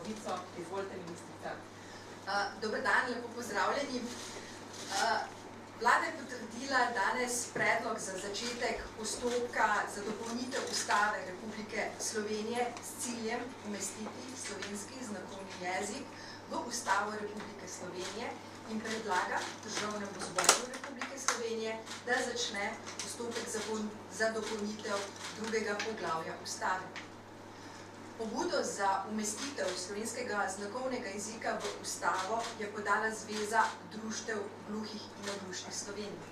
novico. Izvolite, ministrica. Dober dan, lepo pozdravljeni. Vlada je potrdila danes predlog za začetek postopka za dopolnitev Ustave Republike Slovenije s ciljem umestiti slovenski znakovni jezik v Ustavo Republike Slovenije in predlaga Državnemu zboru Republike Slovenije, da začne postopek za dopolnitev drugega poglavja Ustave. Pobudo za umestitev slovenskega znakovnega jezika v Ustavo je podala Zveza društev gluhih in naglušnih Slovenije.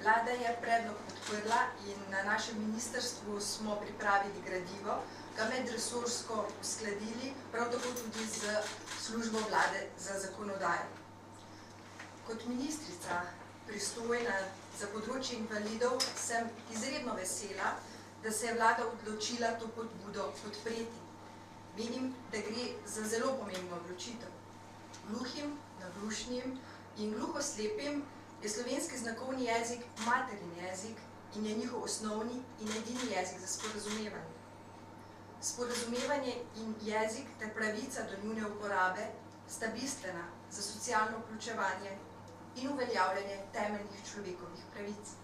Vlada je predlog podprla in na našem ministrstvu smo pripravili gradivo, ga medresorsko uskladili, prav tako tudi z službo vlade za zakonodajo. Kot ministrica pristojna za področje invalidov sem izredno vesela, da se je vlada odločila to pobudo podpreti. Menim, da gre za zelo pomembno odločitev. Gluhim, naglušnim in gluhoslepim je slovenski znakovni jezik materin jezik in je njihov osnovni in edini jezik za sporazumevanje. Sporazumevanje in jezik ter pravica do njune uporabe sta bistvena za socialno vključevanje in uveljavljanje temeljnih človekovih pravic.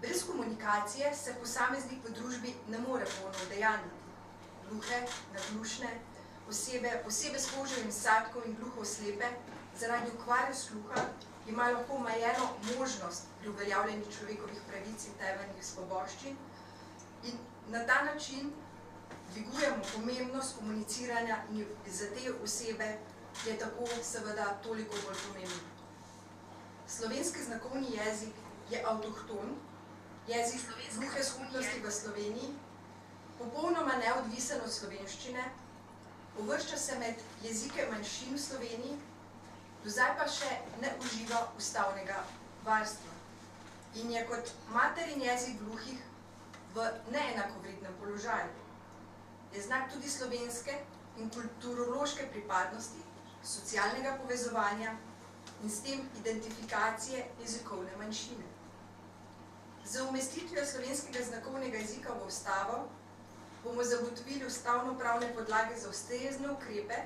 Brez komunikacije se posameznik v družbi ne more polno udejanjiti. Gluhe, naglušne osebe, posebej s kožo in sadko in gluhoslepe, zaradi okvare sluha imajo lahko omejeno možnost pri uveljavljanju človekovih pravic in temeljnih svoboščin in na ta način dvigujemo pomembnost komuniciranja in za te osebe je tako seveda toliko bolj pomembno. Slovenski znakovni jezik je avtohton, jezik gluhe skupnosti v Sloveniji, popolnoma neodvisen od slovenščine, uvršča se med jezike manjšin v Sloveniji, do zdaj pa še ne uživa ustavnega varstva in je kot materin jezik gluhih v neenakovrednem položaju. Je znak tudi slovenske in kulturološke pripadnosti, socialnega povezovanja in s tem identifikacije jezikovne manjšine. Z umestitvijo slovenskega znakovnega jezika v Ustavo bomo zagotovili ustavno-pravne podlage za ustrezne ukrepe,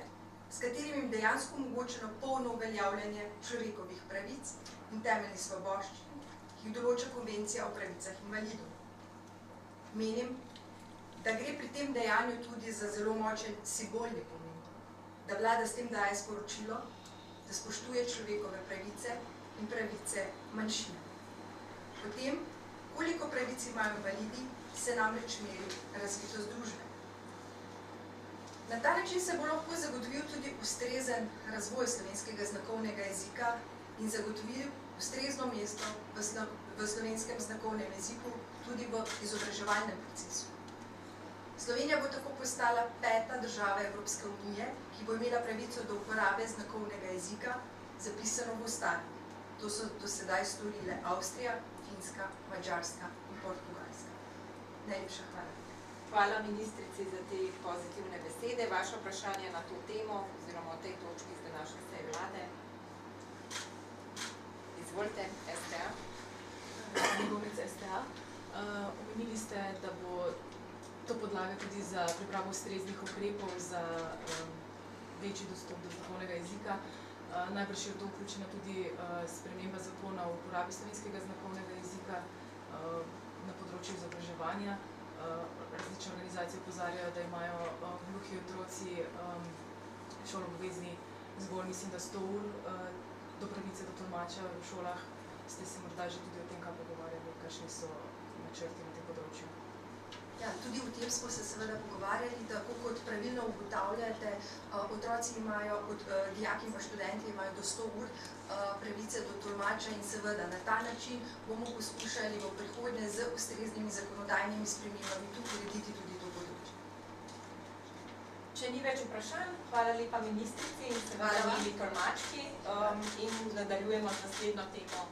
s katerimi jim dejansko omogočeno polno uveljavljanje človekovih pravic in temeljnih svoboščin, ki jih določa Konvencija o pravicah invalidov. Menim, da gre pri tem dejanju tudi za zelo močen simbolni pomen, da vlada s tem daje sporočilo, da spoštuje človekove pravice in pravice manjšine. Potem, koliko pravic imajo invalidi, se namreč meri razvitost družbe. Na ta način se bo lahko zagotovil tudi ustrezen razvoj slovenskega znakovnega jezika in zagotovil ustrezno mesto v slovenskem znakovnem jeziku tudi v izobraževalnem procesu. Slovenija bo tako postala 5. država Evropske unije, ki bo imela pravico do uporabe znakovnega jezika, zapisano v Ustavi. To so do sedaj storile Avstrija, Finska, Madžarska in Portugalska. Najlepša hvala. Hvala ministrici za te pozitivne besede. Vaše vprašanje na to temo oziroma o tej točki z današnje seje vlade. Izvolite, STA. Govornica STA. Omenili ste, da bo to podlaga tudi za pripravo ustreznih ukrepov za večji dostop do znakovnega jezika. Najbrž je v to vključena tudi sprememba zakona o uporabi slovenskega znakovnega jezika na področju izobraževanja. Različne organizacije opozarjajo, da imajo gluhi otroci šoloobvezni zgolj, mislim, da 100 ur do pravice do tolmača v šolah. Ste se morda že tudi o tem kaj pogovarjali, kakšni so načrti na tem področju? Ja, tudi o tem smo se seveda pogovarjali, tako kot pravilno ugotavljate, otroci imajo, dijaki in pa študenti imajo do 100 ur pravice do tolmača in seveda na ta način bomo poskušali v prihodnje z ustreznimi zakonodajnimi spremembami tudi urediti tudi to področje. Če ni več vprašanj, hvala lepa ministrici in seveda tolmački in nadaljujemo z naslednjo temo.